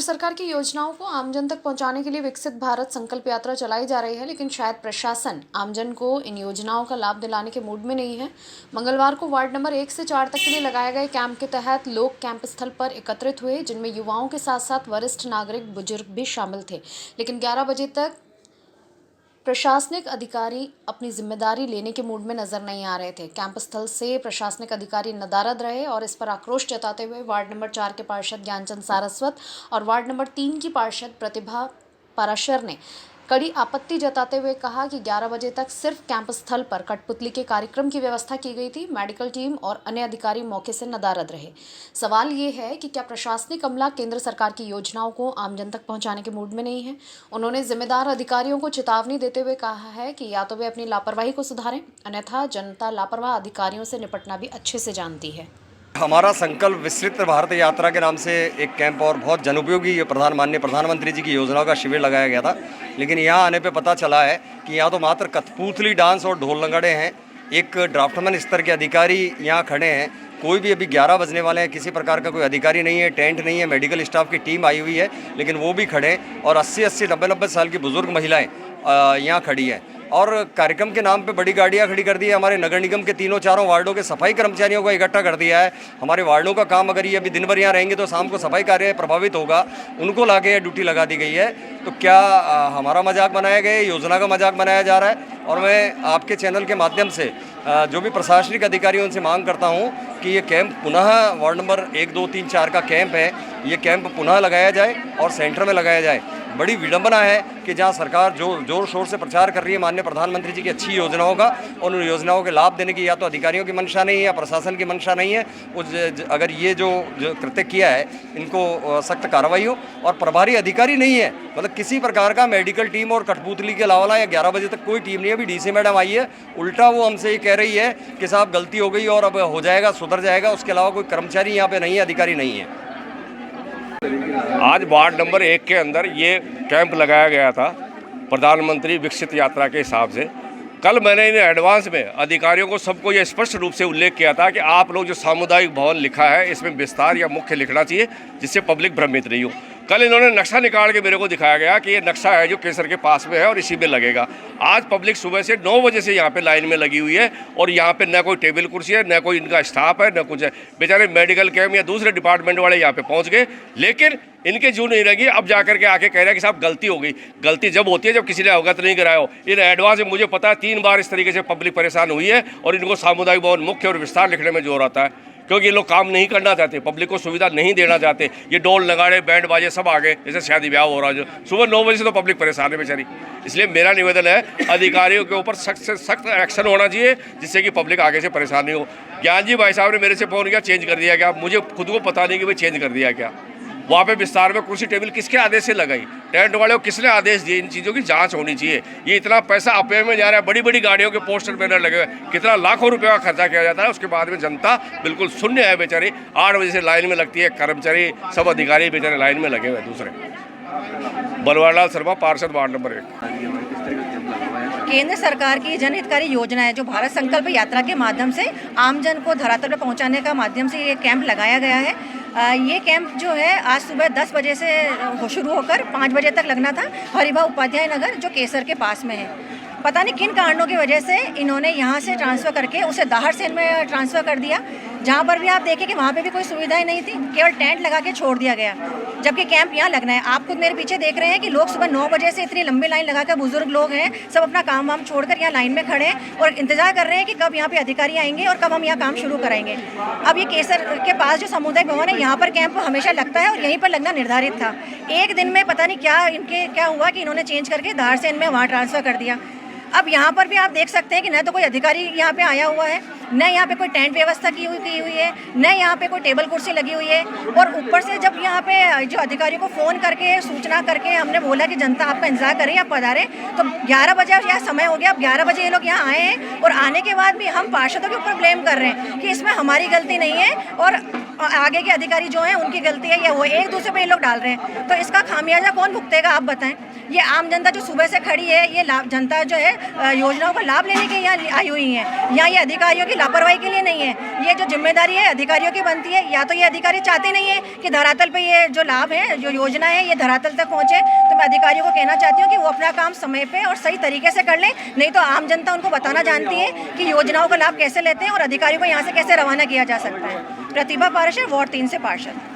सरकार की योजनाओं को आमजन तक पहुंचाने के लिए विकसित भारत संकल्प यात्रा चलाई जा रही है, लेकिन शायद प्रशासन आमजन को इन योजनाओं का लाभ दिलाने के मूड में नहीं है। मंगलवार को वार्ड नंबर 1 से 4 तक के लिए लगाए गए कैंप के तहत लोग कैंप स्थल पर एकत्रित हुए, जिनमें युवाओं के साथ साथ वरिष्ठ नागरिक बुजुर्ग भी शामिल थे। लेकिन 11 बजे तक प्रशासनिक अधिकारी अपनी जिम्मेदारी लेने के मूड में नजर नहीं आ रहे थे। कैंप स्थल से प्रशासनिक अधिकारी नदारद रहे और इस पर आक्रोश जताते हुए वार्ड नंबर 4 के पार्षद ज्ञानचंद सारस्वत और वार्ड नंबर 3 की पार्षद प्रतिभा पाराशर ने कड़ी आपत्ति जताते हुए कहा कि 11 बजे तक सिर्फ कैंप स्थल पर कठपुतली के कार्यक्रम की व्यवस्था की गई थी। मेडिकल टीम और अन्य अधिकारी मौके से नदारद रहे। सवाल ये है कि क्या प्रशासनिक अमला केंद्र सरकार की योजनाओं को आमजन तक पहुंचाने के मूड में नहीं है। उन्होंने जिम्मेदार अधिकारियों को चेतावनी देते हुए कहा है कि या तो वे अपनी लापरवाही को सुधारें, अन्यथा जनता लापरवाह अधिकारियों से निपटना भी अच्छे से जानती है। हमारा संकल्प विस्तृत भारत यात्रा के नाम से एक कैंप और बहुत जनउपयोगी माननीय प्रधानमंत्री जी की योजनाओं का शिविर लगाया गया था, लेकिन यहाँ आने पे पता चला है कि यहाँ तो मात्र कठपुतली डांस और ढोल नगाड़े हैं। एक ड्राफ्टमैन स्तर के अधिकारी यहाँ खड़े हैं। कोई भी अभी 11 बजने वाले हैं, किसी प्रकार का कोई अधिकारी नहीं है, टेंट नहीं है, मेडिकल स्टाफ की टीम आई हुई है, लेकिन वो भी खड़े हैं और 80-80, 90-90 साल की बुजुर्ग महिलाएं यहाँ खड़ी हैं। और कार्यक्रम के नाम पे बड़ी गाड़ियाँ खड़ी कर दी है। हमारे नगर निगम के तीनों चारों वार्डों के सफाई कर्मचारियों को इकट्ठा कर दिया है। हमारे वार्डों का काम, अगर ये अभी दिन भर यहाँ रहेंगे तो शाम को सफाई कार्य प्रभावित होगा, उनको लाके ड्यूटी लगा दी गई है। तो क्या हमारा मजाक बनाया गया है, योजना का मजाक बनाया जा रहा है? और मैं आपके चैनल के माध्यम से जो भी प्रशासनिक अधिकारियों से मांग करता हूँ कि ये कैंप पुनः वार्ड नंबर 1, 2, 3, 4 का कैंप है, ये कैंप पुनः लगाया जाए और सेंटर में लगाया जाए। बड़ी विडंबना है कि जहां सरकार जोर शोर से प्रचार कर रही है माननीय प्रधानमंत्री जी की अच्छी योजनाओं का, और उन योजनाओं के लाभ देने की या तो अधिकारियों की मंशा नहीं है या प्रशासन की मंशा नहीं है। अगर ये जो कृत्य किया है, इनको सख्त कार्रवाई हो। और प्रभारी अधिकारी नहीं है, मतलब किसी प्रकार का मेडिकल टीम और कठपुतली के अलावा या 11 बजे तक कोई टीम नहीं है। अभी डीसी मैडम आई है, उल्टा वो हमसे ये कह रही है कि साहब गलती हो गई और अब हो जाएगा, सुधर जाएगा। उसके अलावा कोई कर्मचारी यहाँ पे नहीं है, अधिकारी नहीं है। आज वार्ड नंबर 1 के अंदर ये कैंप लगाया गया था प्रधानमंत्री विकसित यात्रा के हिसाब से। कल मैंने इन एडवांस में अधिकारियों को सबको ये स्पष्ट रूप से उल्लेख किया था कि आप लोग जो सामुदायिक भवन लिखा है, इसमें विस्तार या मुख्य लिखना चाहिए, जिससे पब्लिक भ्रमित नहीं हो। कल इन्होंने नक्शा निकाल के मेरे को दिखाया गया कि ये नक्शा है जो केसर के पास में है और इसी में लगेगा। आज पब्लिक सुबह से 9 बजे से यहाँ पे लाइन में लगी हुई है और यहाँ पे न कोई टेबल कुर्सी है, न कोई इनका स्टाफ है, न कुछ है। बेचारे मेडिकल कैंप या दूसरे डिपार्टमेंट वाले यहाँ पे पहुँच गए, लेकिन इनके जू नहीं लगी। अब जाकर के आके कह रहे हैं कि साहब गलती हो गई। गलती जब होती है जब किसी ने अवगत नहीं कराया हो। इन एडवांस में मुझे पता है 3 बार इस तरीके से पब्लिक परेशान हुई है और इनको सामुदायिक भवन मुख्य और विस्तार लिखने में जोर आता है, क्योंकि ये लोग काम नहीं करना चाहते, पब्लिक को सुविधा नहीं देना चाहते। ये डोल नगाड़े बैंड बाजे सब आ गए, जैसे शादी ब्याह हो रहा है। जो सुबह 9 बजे से तो पब्लिक परेशान है बेचारी। इसलिए मेरा निवेदन है, अधिकारियों के ऊपर सख्त से सख्त एक्शन होना चाहिए, जिससे कि पब्लिक आगे से परेशान नहीं हो। ज्ञान जी भाई साहब ने मेरे से फ़ोन किया, चेंज कर दिया क्या? मुझे खुद को पता नहीं कि भाई चेंज कर दिया क्या। वहाँ पे विस्तार में कुर्सी टेबल किसके आदेश से लगाई? टेंट वाले को किसने आदेश दिए? इन चीज़ों की जांच होनी चाहिए। ये इतना पैसा अपव्यय में जा रहा है, बड़ी बड़ी गाड़ियों के पोस्टर बैनर लगे हुए, कितना लाखों रुपए का खर्चा किया जाता है। उसके बाद में जनता बिल्कुल शून्य है बेचारी। 8 बजे से लाइन में लगती है, कर्मचारी सब अधिकारी बेचारे लाइन में लगे हुए हैं। दूसरे बलवारलाल शर्मा, पार्षद, वार्ड नंबर 1। केंद्र सरकार की जनहितकारी योजना है, जो भारत संकल्प यात्रा के माध्यम से आमजन को धरातल पर पहुंचाने का माध्यम से ये कैंप लगाया गया है। ये कैंप जो है आज सुबह 10 बजे से शुरू होकर 5 बजे तक लगना था, हरिभा उपाध्याय नगर जो केसर के पास में है। पता नहीं किन कारणों की वजह से इन्होंने यहाँ से ट्रांसफ़र करके उसे दाहरसेन में ट्रांसफ़र कर दिया, जहाँ पर भी आप देखें कि वहाँ पे भी कोई सुविधाएं नहीं थी, केवल टेंट लगा के छोड़ दिया गया, जबकि कैंप यहाँ लगना है। आप खुद मेरे पीछे देख रहे हैं कि लोग सुबह 9 बजे से इतनी लंबी लाइन लगाकर, बुजुर्ग लोग हैं, सब अपना काम वाम छोड़कर यहाँ लाइन में खड़े हैं और इंतजार कर रहे हैं कि कब यहाँ पे अधिकारी आएंगे और कब हम यहाँ काम शुरू कराएंगे। अब ये केसर के पास जो सामुदायिक भवन है, यहाँ पर कैंप हमेशा लगता है और यहीं पर लगना निर्धारित था। एक दिन में पता नहीं क्या हुआ कि इन्होंने चेंज करके दाहरसेन में वहाँ ट्रांसफ़र कर दिया। अब यहाँ पर भी आप देख सकते हैं कि न तो कोई अधिकारी यहाँ पे आया हुआ है, न यहाँ पे कोई टेंट व्यवस्था की हुई है, न यहाँ पे कोई टेबल कुर्सी लगी हुई है। और ऊपर से जब यहाँ पे जो अधिकारियों को फ़ोन करके सूचना करके हमने बोला कि जनता आपका इंतजार करे, आप पधारें, तो 11 बजे यह समय हो गया। अब 11 बजे ये लोग यहाँ आए हैं और आने के बाद भी हम पार्षदों के ऊपर ब्लेम कर रहे हैं कि इसमें हमारी गलती नहीं है और आगे के अधिकारी जो हैं उनकी गलती है, या वो एक दूसरे पे ये लोग डाल रहे हैं, तो इसका खामियाजा कौन भुगतेगा आप बताएं। ये आम जनता जो सुबह से खड़ी है, ये जनता जो है योजनाओं का लाभ लेने के यहाँ आई हुई है, या ये अधिकारियों की लापरवाही के लिए नहीं है। ये जो जिम्मेदारी है अधिकारियों की बनती है, या तो ये अधिकारी चाहते नहीं है कि धरातल पे ये जो लाभ है, जो योजना है, ये धरातल तक पहुँचे। तो मैं अधिकारियों को कहना चाहती हूँ कि वो अपना काम समय पे और सही तरीके से कर लें, नहीं तो आम जनता उनको बताना जानती है कि योजनाओं का लाभ कैसे लेते हैं और अधिकारियों को यहाँ से कैसे रवाना किया जा सकता है। प्रतिभा पार्षद, वार्ड 3 से पार्षद।